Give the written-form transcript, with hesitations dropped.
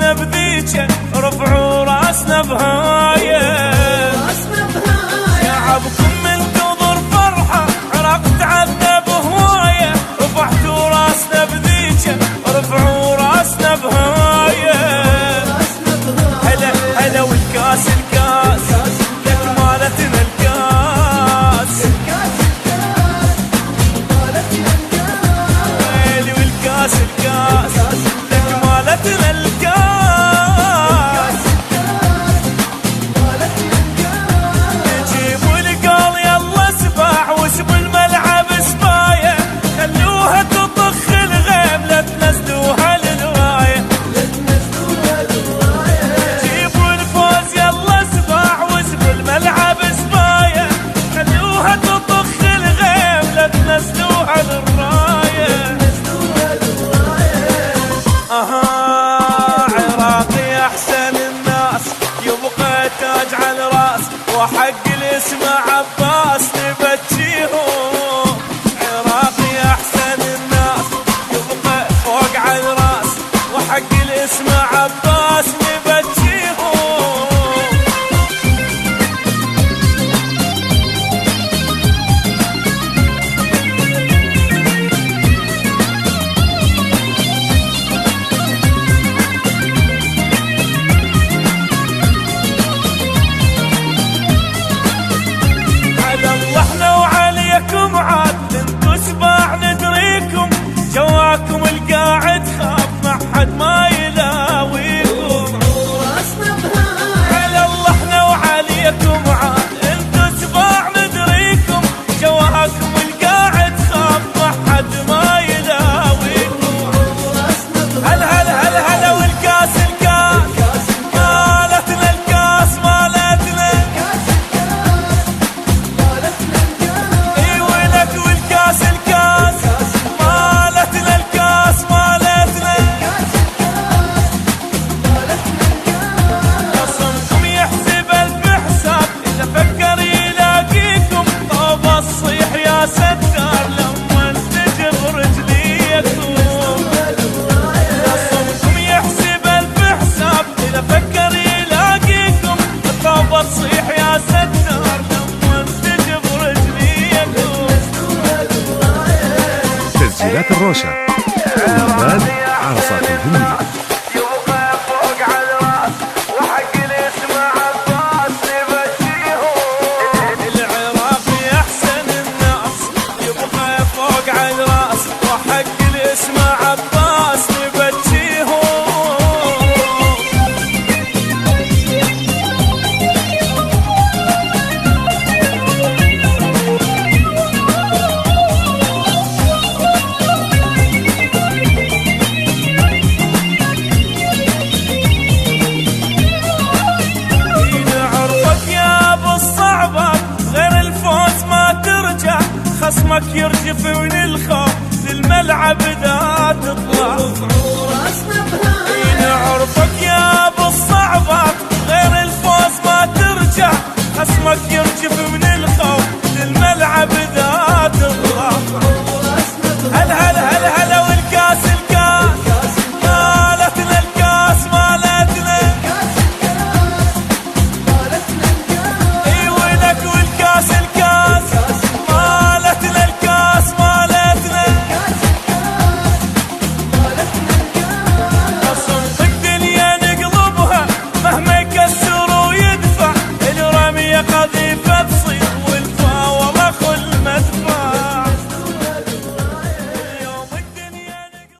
راسنا بذيك، رفعوا راسنا بهايه. شعبكم منتظر فرحه، عراق تعذب هوايه، رفعتوا راسنا بذيك، رفعوا راسنا بهايه. هلا هلا والكاس الكاس لك مالتنا الكاس، ويلي والكاس الكاس لك مالتنا الكاس. جيبوا القال يلا سباع واسبوا الملعب سبايه، خلوها تطخ الغيم لا تنزلوها للغايه. جيبوا الفوز يلا سباع واسبوا الملعب سبايه، خلوها تطخ الغيم لا تنزلوها للرايه. عراقي احسن الناس يبقى تاج على الراس، وحق الاسم عباس نبجيهم. عراقي احسن الناس يبقى فوق على الراس، وحق الاسم عباس نبجيهم. عاد انتو سباع ندريكم، جواكم القاعد خاف ما حد ما يلاويكم. على الله احنا وعليكم عاد انتو سباع ندريكم، جواكم القاعد خاف ما حد ما يلاويكم. هلا هلا هلا هلا والكاس الكاس مالتنا، الكاس مالتنا. والكاس الكاس مالتنا، الكاس مالتنا. خصمكم يحسب ألف حساب، إذا فكر يلاقيكم طوب الصيح يا ستار لما تجي برجليكم. خصمكم يحسب ألف حساب، إذا فكر يلاقيكم طوب الصيح يا ستار لما تجي برجليكم. تسجيلات الروشة.